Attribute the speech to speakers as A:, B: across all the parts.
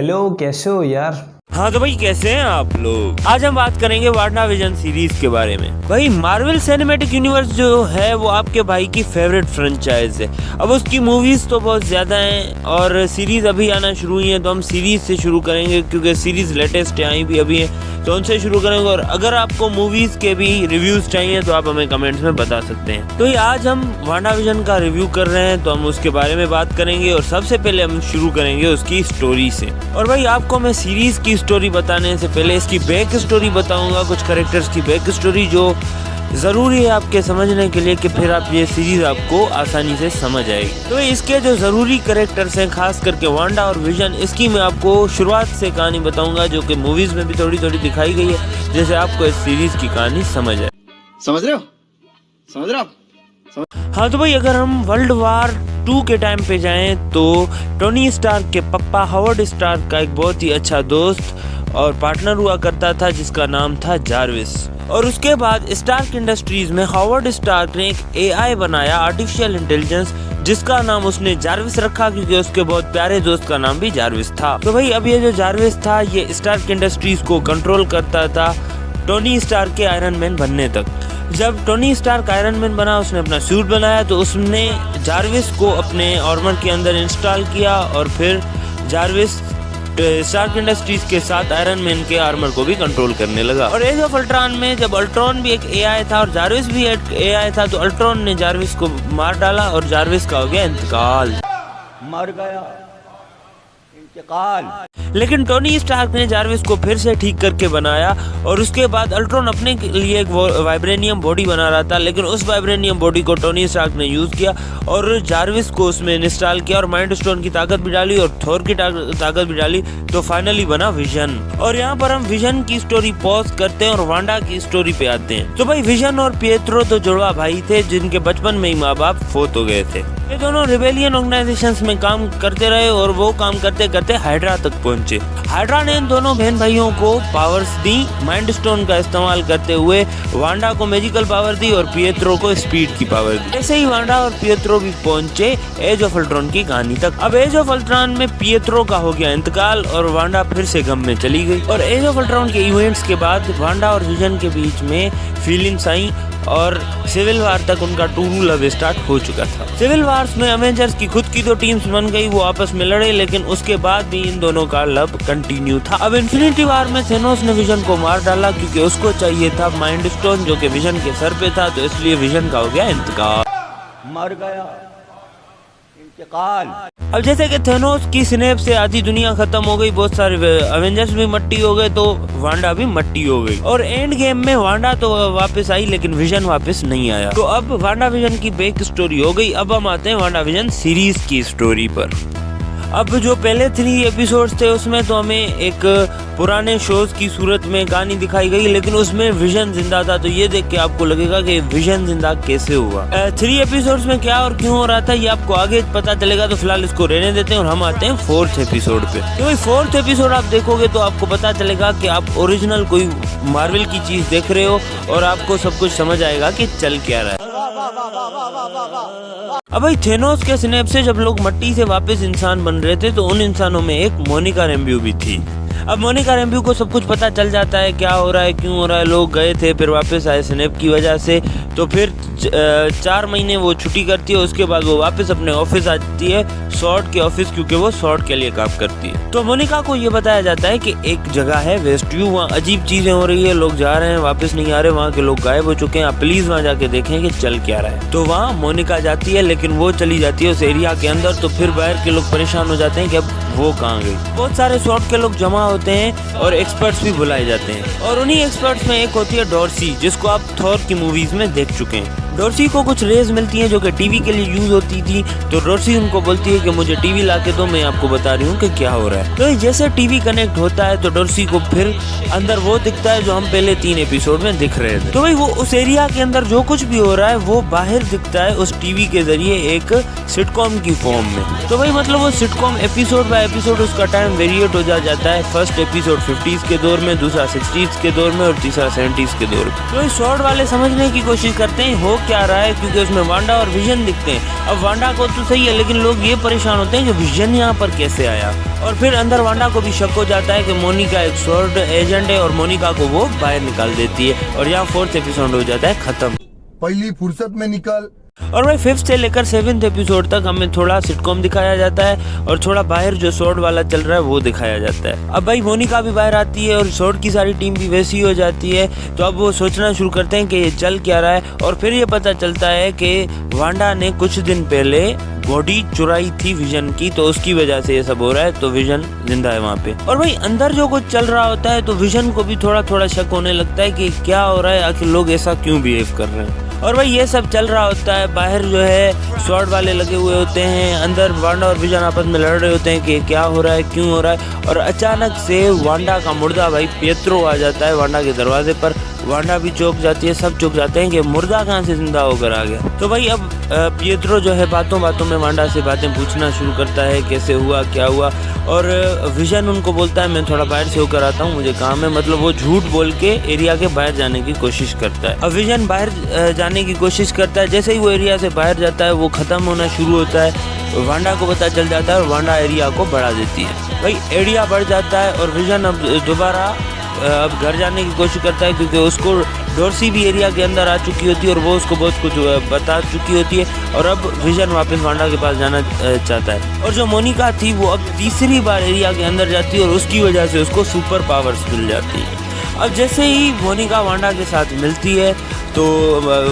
A: Hello, कैसे हो यार?
B: हाँ तो भाई कैसे हैं आप लोग। आज हम बात करेंगे वांडाविजन सीरीज के बारे में। भाई मार्वल सिनेमैटिक यूनिवर्स जो है वो आपके भाई की फेवरेट फ्रेंचाइज है। अब उसकी मूवीज तो बहुत ज्यादा हैं और सीरीज अभी आना शुरू हुई है, तो हम सीरीज से शुरू करेंगे क्योंकि सीरीज लेटेस्ट आई भी अभी है, तो उनसे शुरू करेंगे। और अगर आपको मूवीज के भी रिव्यूज चाहिए तो आप हमें कमेंट्स में बता सकते हैं। तो ये आज हम वांडाविजन का रिव्यू कर रहे हैं, तो हम उसके बारे में बात करेंगे और सबसे पहले हम शुरू करेंगे उसकी स्टोरी से। और भाई आपको मैं सीरीज की स्टोरी बताने से पहले इसकी बैक स्टोरी बताऊंगा, कुछ कैरेक्टर्स की बैक स्टोरी जो जरूरी है आपके समझने के लिए कि फिर आप ये सीरीज आपको आसानी से समझ आएगी। तो इसके जो जरूरी कैरेक्टर्स हैं, खास करके वांडा और विजन, इसकी मैं आपको शुरुआत से कहानी बताऊंगा जो कि मूवीज में भी थोड़ी थोड़ी दिखाई गई है, जैसे आपको इस सीरीज की कहानी समझ आए।
C: समझ रहे हो?
B: हाँ तो भाई अगर हम वर्ल्ड वार 2 के टाइम पे जाएं तो टोनी स्टार्क के पापा हावर्ड स्टार्क का एक बहुत ही अच्छा दोस्त और पार्टनर हुआ करता था जिसका नाम था जारविस। और उसके बाद स्टार्क इंडस्ट्रीज में हावर्ड स्टार्क ने एक एआई बनाया, आर्टिफिशियल इंटेलिजेंस, जिसका नाम उसने जारविस रखा क्योंकि उसके बहुत प्यारे दोस्त का नाम भी जारविस था। तो भाई अब ये जो जारविस था ये स्टार्क इंडस्ट्रीज को कंट्रोल करता था टोनी स्टार्क के आयरन मैन बनने तक। जब टोनी स्टार्क आयरन मैन बना, उसने अपना सूट बनाया, तो उसने जारविस को अपने आर्मर के अंदर इंस्टॉल किया और फिर जारविस स्टार्क इंडस्ट्रीज के साथ आयरन मैन के आर्मर को भी कंट्रोल करने लगा। और एज ऑफ अल्ट्रॉन में जब अल्ट्रॉन भी एक एआई था और जारविस भी एक एआई था, तो अल्ट्रॉन ने जारविस को मार डाला और जारविस का हो गया इंतकाल।
D: मर गया, इंतकाल।
B: लेकिन टोनी स्टार्क ने जारविस को फिर से ठीक करके बनाया और उसके बाद अल्ट्रॉन अपने लिए एक वाइब्रेनियम बॉडी बना रहा था, लेकिन उस वाइब्रेनियम बॉडी को टोनी स्टार्क ने यूज किया और जारविस को उसमें इंस्टॉल किया और माइंड स्टोन की ताकत भी डाली और थोर की ताकत भी डाली, तो फाइनली बना विजन। और यहाँ पर हम विजन की स्टोरी पॉज करते हैं और वांडा की स्टोरी पे आते हैं। तो भाई विजन और पिएत्रो तो जुड़वा भाई थे जिनके बचपन में ही माँ बाप फोत हो गए थे। ये दोनों रिबेलियन ऑर्गेनाइजेशंस में काम करते रहे और वो काम करते करते हाइड्रा तक पहुंचे। हाइड्रा ने इन दोनों बहन भाइयों को पावर्स दी, माइंड स्टोन का इस्तेमाल करते हुए वांडा को मैजिकल पावर दी और पिएत्रो को स्पीड की पावर दी। ऐसे ही वांडा और पिएत्रो भी पहुंचे एज ऑफ अल्ट्रॉन की कहानी तक। अब एज ऑफ अल्ट्रॉन में पिएत्रो का हो गया इंतकाल और वांडा फिर से गम में चली गई। और एज ऑफ अल्ट्रॉन के इवेंट्स के बाद वांडा और विजन के बीच में फीलिंग्स आई और सिविल वार तक उनका ट्रू लव स्टार्ट हो चुका था। सिविल वार्स में अवेंजर्स की खुद की 2 टीम्स बन गई, वो आपस में लड़े, लेकिन उसके बाद भी इन दोनों का लव कंटिन्यू था। अब इन्फिनिटी वार में थेनोस ने विजन को मार डाला क्योंकि उसको चाहिए था माइंड स्टोन जो कि विजन के सर पे था, तो इसलिए विजन का हो गया इंतकाल।
D: मर गया, इंतकाल।
B: अब जैसे कि थेनोस की स्नेप से आधी दुनिया खत्म हो गई, बहुत सारे अवेंजर्स भी मट्टी हो गए, तो वांडा भी मट्टी हो गई। और एंड गेम में वांडा तो वापस आई लेकिन विजन वापस नहीं आया। तो अब वांडा विजन की बैक स्टोरी हो गई। अब हम आते हैं वांडा विजन सीरीज की स्टोरी पर। अब जो पहले 3 एपिसोड्स थे उसमें तो हमें एक पुराने शोज की सूरत में कहानी दिखाई गई, लेकिन उसमें विजन जिंदा था, तो ये देख के आपको लगेगा कि विजन जिंदा कैसे हुआ। 3 एपिसोड्स में क्या और क्यों हो रहा था ये आपको आगे पता चलेगा, तो फिलहाल इसको रहने देते हैं और हम आते हैं 4th एपिसोड पे। तो भाई 4th एपिसोड आप देखोगे तो आपको पता चलेगा कि आप ओरिजिनल कोई मार्वल की चीज देख रहे हो और आपको सब कुछ समझ आएगा कि चल क्या रहा है। अब भाई थेनोस के स्नेप से जब लोग मट्टी से वापस इंसान बन रहे थे तो उन इंसानों में एक मोनिका रैम्ब्यू भी थी। अब मोनिका रैम्ब्यू को सब कुछ पता चल जाता है क्या हो रहा है, क्यों हो रहा है। लोग गए थे फिर वापस आए स्नेप की वजह से, तो फिर 4 महीने वो छुट्टी करती है। उसके बाद वो वापस अपने ऑफिस आती है, सॉर्ड के ऑफिस, क्योंकि वो सॉर्ड के लिए काम करती है। तो मोनिका को ये बताया जाता है कि एक जगह है वेस्टव्यू, वहाँ अजीब चीजें हो रही है, लोग जा रहे हैं वापस नहीं आ रहे, वहाँ के लोग गायब हो चुके हैं, आप प्लीज वहाँ जाके देखें कि चल क्या रहा है। तो वहाँ मोनिका जाती है, लेकिन वो चली जाती है उस एरिया के अंदर, तो फिर बाहर के लोग परेशान हो जाते हैं कि अब वो कहाँ गई। बहुत सारे सॉर्ड के लोग जमा होते हैं और एक्सपर्ट्स भी बुलाए जाते हैं, और उन्हीं एक्सपर्ट्स में एक होती है डॉर्सी, जिसको आप थॉर की मूवीज में देख चुके हैं। डॉर्सी को कुछ रेज मिलती हैं जो कि टीवी के लिए यूज होती थी, तो डॉर्सी उनको बोलती है कि मुझे टीवी लाके दो, मैं आपको बता रही हूँ कि क्या हो रहा है। तो जैसे टीवी कनेक्ट होता है तो डॉर्सी को फिर अंदर वो दिखता है जो हम पहले 3 एपिसोड में दिख रहे थे। तो भाई वो उस एरिया के अंदर जो कुछ भी हो रहा है वो बाहर दिखता है उस टीवी के जरिए एक सिटकॉम की फॉर्म में। तो भाई मतलब वो सिटकॉम एपिसोड बाय एपिसोड उसका टाइम वेरिएट हो जाता है। फर्स्ट एपिसोड 50s के दौर में, दूसरा 60s के दौर में और तीसरा 70s के दौर में। तो सॉर्ड वाले समझने की कोशिश करते हैं हो क्या रहा है, क्योंकि उसमें वांडा और विजन दिखते हैं। अब वांडा को तो सही है, लेकिन लोग ये परेशान होते हैं कि विजन यहाँ पर कैसे आया। और फिर अंदर वांडा को भी शक हो जाता है कि मोनिका एक स्वॉर्ड एजेंट है, और मोनिका को वो बाहर निकाल देती है। और यहाँ 4th एपिसोड हो जाता है खत्म।
A: पहली फुर्सत में निकल।
B: और भाई 5th से लेकर 7th एपिसोड तक हमें थोड़ा सिटकॉम दिखाया जाता है, और थोड़ा बाहर जो स्वॉर्ड वाला चल रहा है वो दिखाया जाता है। अब भाई मोनिका भी बाहर आती है और स्वॉर्ड की सारी टीम भी वैसी हो जाती है। तो अब वो सोचना शुरू करते हैं कि ये चल क्या रहा है, और फिर ये पता चलता है कि वांडा ने कुछ दिन पहले बॉडी चुराई थी विजन की, तो उसकी वजह से ये सब हो रहा है। तो विजन जिंदा है वहाँ पे। और भाई अंदर जो कुछ चल रहा होता है तो विजन को भी थोड़ा थोड़ा शक होने लगता है कि क्या हो रहा है, आखिर लोग ऐसा क्यों बिहेव कर रहे हैं। और भाई ये सब चल रहा होता है, बाहर जो है स्वॉर्ड वाले लगे हुए होते हैं, अंदर वांडा और विजन आपस में लड़ रहे होते हैं कि क्या हो रहा है, क्यों हो रहा है। और अचानक से वांडा का मुर्दा भाई पिएत्रो आ जाता है वांडा के दरवाजे पर। वांडा भी चौंक जाती है, सब चौंक जाते हैं कि मुर्दा कहाँ से जिंदा होकर आ गया। तो भाई अब पिएत्रो जो है बातों बातों में वांडा से बातें पूछना शुरू करता है, कैसे हुआ, क्या हुआ। और विजन उनको बोलता है मैं थोड़ा बाहर से होकर आता हूँ, मुझे काम है। मतलब वो झूठ बोल के एरिया के बाहर जाने की कोशिश करता है। अब विजन बाहर जाने की कोशिश करता है, जैसे ही वो एरिया से बाहर जाता है वो खत्म होना शुरू होता है। वांडा को पता चल जाता है और वांडा एरिया को बढ़ा देती है। भाई एरिया बढ़ जाता है और विजन अब दोबारा अब घर जाने की कोशिश करता है, क्योंकि उसको डोर्सी भी एरिया के अंदर आ चुकी होती है और वो उसको बहुत कुछ बता चुकी होती है। और अब विजन वापस वांडा के पास जाना चाहता है। और जो मोनिका थी वो अब तीसरी बार एरिया के अंदर जाती है और उसकी वजह से उसको सुपर पावर्स मिल जाती है। अब जैसे ही मोनिका वांडा के साथ मिलती है तो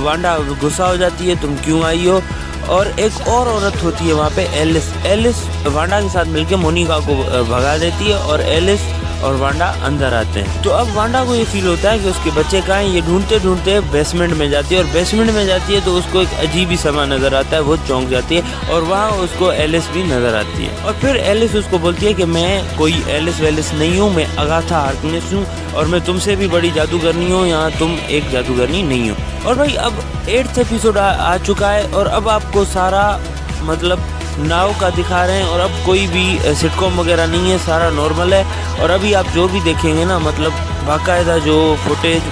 B: वांडा गुस्सा हो जाती है, तुम क्यों आई हो। और एक और औरत होती है वहाँ पे, एलिस वांडा के साथ मिलके मोनिका को भगा देती है, और एलिस और वांडा अंदर आते हैं। तो अब वांडा को ये फील होता है कि उसके बच्चे कहाँ हैं। ये ढूंढते ढूंढते बेसमेंट में जाती है, और बेसमेंट में जाती है तो उसको एक अजीब ही समा नजर आता है, वो चौंक जाती है। और वहाँ उसको एलिस भी नजर आती है। और फिर एलिस उसको बोलती है कि मैं कोई एलिस वेलिस नहीं हूँ, मैं अगाथा हार्कनेस हूँ, और मैं तुमसे भी बड़ी जादूगरनी हूँ, यहाँ तुम एक जादूगरनी नहीं हो। और भाई अब 8th एपिसोड आ चुका है, और अब आपको सारा मतलब नाव का दिखा रहे हैं, और अब कोई भी सिटकॉम वगैरह नहीं है, सारा नॉर्मल है। और अभी आप जो भी देखेंगे ना, मतलब बाकायदा जो फुटेज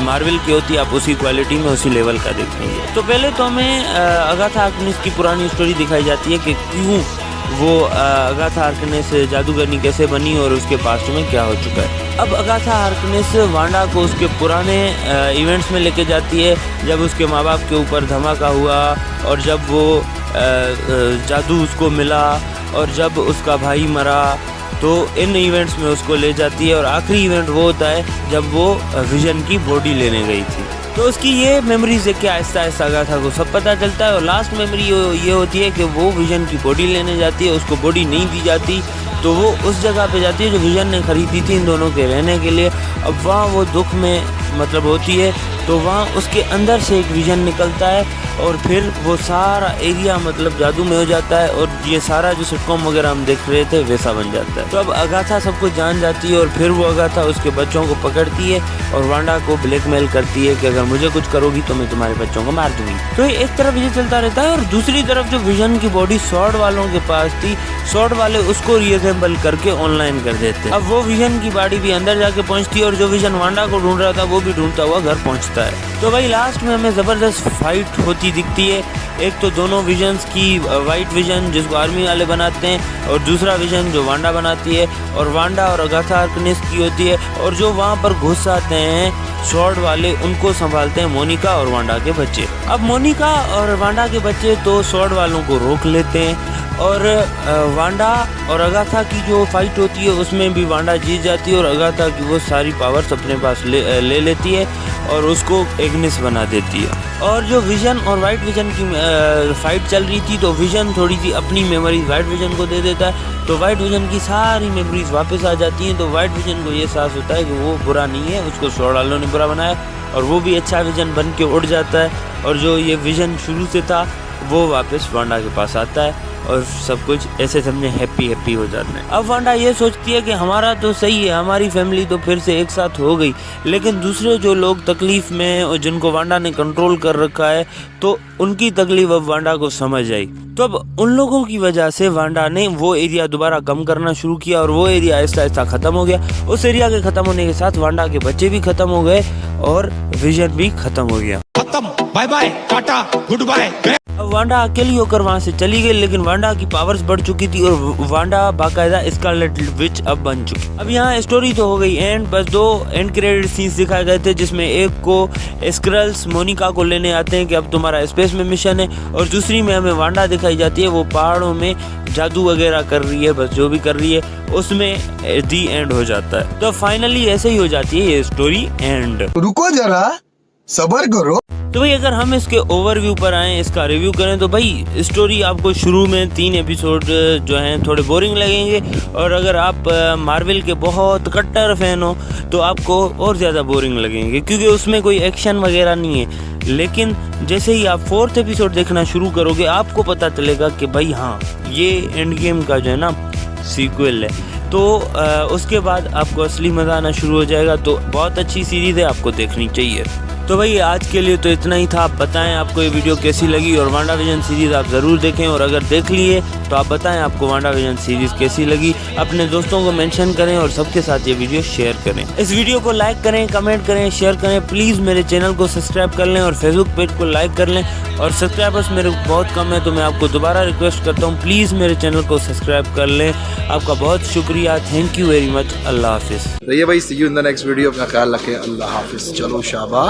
B: मार्वल की होती है आप उसी क्वालिटी में उसी लेवल का देखेंगे। तो पहले तो हमें अगाथा हार्कनेस की पुरानी स्टोरी दिखाई जाती है कि क्यों वो अगाथा हार्कनेस जादूगरनी कैसे बनी और उसके पास्ट में क्या हो चुका है। अब अगाथा हार्कनेस वांडा को उसके पुराने इवेंट्स में लेके जाती है, जब उसके माँ बाप के ऊपर धमाका हुआ, और जब वो जादू उसको मिला, और जब उसका भाई मरा। तो इन इवेंट्स में उसको ले जाती है, और आखिरी इवेंट वो होता है जब वो विजन की बॉडी लेने गई थी। तो उसकी ये मेमोरीज है कि आहिस्ता आहिस्ता अगाथा को सब पता चलता है। और लास्ट मेमोरी ये होती है कि वो विजन की बॉडी लेने जाती है, उसको बॉडी नहीं दी जाती, तो वो उस जगह पे जाती है जो विजन ने खरीदी थी इन दोनों के रहने के लिए। अब वहाँ वो दुख में मतलब होती है, तो वहाँ उसके अंदर से एक विजन निकलता है, और फिर वो सारा एरिया मतलब जादू में हो जाता है, और ये सारा जो सिटकॉम वगैरह हम देख रहे थे वैसा बन जाता है। तो अब अगाथा सब कुछ जान जाती है, और फिर वो अगाथा उसके बच्चों को पकड़ती है और वांडा को ब्लैकमेल करती है कि अगर मुझे कुछ करोगी तो मैं तुम्हारे बच्चों को मार दूंगी। तो एक तरफ ये चलता रहता है, और दूसरी तरफ जो विजन की बॉडी स्वॉर्ड वालों के पास थी, स्वॉर्ड वाले उसको रीअसेंबल करके ऑनलाइन कर देते। अब वो विजन की बॉडी भी अंदर जाके पहुंचती है, और जो विजन वांडा को ढूंढ रहा था वो भी ढूंढता हुआ घर पहुंचता है। तो भाई लास्ट में हमें जबरदस्त फाइट होती दिखती है। एक तो दोनों विजन्स की, वाइट विजन जिसको आर्मी वाले बनाते हैं, और दूसरा विजन जो वांडा बनाती है, और वांडा और अगाथा हार्कनेस की होती है। और जो वहाँ पर घुस आते हैं स्वॉर्ड वाले, उनको संभालते हैं मोनिका और वांडा के बच्चे। अब मोनिका और वांडा के बच्चे तो स्वॉर्ड वालों को रोक लेते हैं, और वांडा और अगाथा की जो फाइट होती है उसमें भी वांडा जीत जाती है, और अगाथा की वो सारी पावर्स अपने पास ले लेती है और उसको एग्निस बना देती है। और जो विजन और वाइट विजन की फाइट चल रही थी, तो विजन थोड़ी सी अपनी मेमोरीज वाइट विजन को दे देता है, तो वाइट विजन की सारी मेमोरीज वापस आ जाती हैं। तो वाइट विजन को ये एहसास होता है कि वो बुरा नहीं है, उसको स्वॉर्ड वालों ने बुरा बनाया, और वो भी अच्छा विजन बन के उड़ जाता है। और जो ये विजन शुरू से था वो वापस वांडा के पास आता है, और सब कुछ ऐसे समझे हैप्पी हो जाते हैं। अब वांडा ये सोचती है कि हमारा तो सही है, हमारी फैमिली तो फिर से एक साथ हो गई, लेकिन दूसरे जो लोग तकलीफ में और जिनको वांडा ने कंट्रोल कर रखा है, तो उनकी तकलीफ अब वांडा को समझ आई। तो अब उन लोगों की वजह से वांडा ने वो एरिया दोबारा कम करना शुरू किया, और वो एरिया आहिस्ता आहिस्ता खत्म हो गया। उस एरिया के खत्म होने के साथ वांडा के बच्चे भी खत्म हो गए, और विजन भी खत्म हो गया।
E: खत्म, bye bye, tata, goodbye.
B: अब वांडा अकेली होकर वहां से चली गई, लेकिन वांडा की पावर्स बढ़ चुकी थी और वांडा बाकायदा स्कारलेट विच अब बन चुकी। अब यहाँ स्टोरी तो हो गई एंड, बस 2 एंड क्रेडिट सीन्स दिखाए गए थे, जिसमें एक को स्क्रल्स मोनिका को लेने आते हैं कि अब तुम्हारा स्पेस में मिशन है, और दूसरी में हमें वांडा दिखाई जाती है, वो पहाड़ों में जादू वगैरह कर रही है, बस जो भी कर रही है उसमें दी एंड हो जाता है। तो फाइनली ऐसे ही हो जाती है ये स्टोरी एंड।
A: रुको जरा, सबर करो।
B: तो भाई अगर हम इसके ओवरव्यू पर आए, इसका रिव्यू करें, तो भाई स्टोरी आपको शुरू में 3 एपिसोड जो हैं थोड़े बोरिंग लगेंगे, और अगर आप मार्वल के बहुत कट्टर फैन हो तो आपको और ज़्यादा बोरिंग लगेंगे, क्योंकि उसमें कोई एक्शन वगैरह नहीं है। लेकिन जैसे ही आप 4th एपिसोड देखना शुरू करोगे, आपको पता चलेगा कि भाई हाँ, ये एंड गेम का जो है ना सीक्वल है। तो उसके बाद आपको असली मज़ा आना शुरू हो जाएगा। तो बहुत अच्छी सीरीज़ है, आपको देखनी चाहिए। तो भाई आज के लिए तो इतना ही था। आप बताएं आपको ये वीडियो कैसी लगी, और वांडा विजन सीरीज़ आप ज़रूर देखें, और अगर देख लिए तो आप बताएं आपको वांडा विजन सीरीज़ कैसी लगी। अपने दोस्तों को मेंशन करें और सबके साथ ये वीडियो शेयर करें। इस वीडियो को लाइक करें, कमेंट करें, शेयर करें। प्लीज़ मेरे चैनल को सब्सक्राइब कर लें और फेसबुक पेज को लाइक कर लें। और सब्सक्राइबर्स मेरे बहुत कम है, तो मैं आपको दोबारा रिक्वेस्ट करता हूँ, प्लीज़ मेरे चैनल को सब्सक्राइब कर लें। आपका बहुत शुक्रिया, थैंक यू वेरी मच। अल्लाह हाफिज़।
F: रहिए भाई, see you in the next video. अपना ख्याल रखें। अल्लाह हाफिज़। चलो शाबा।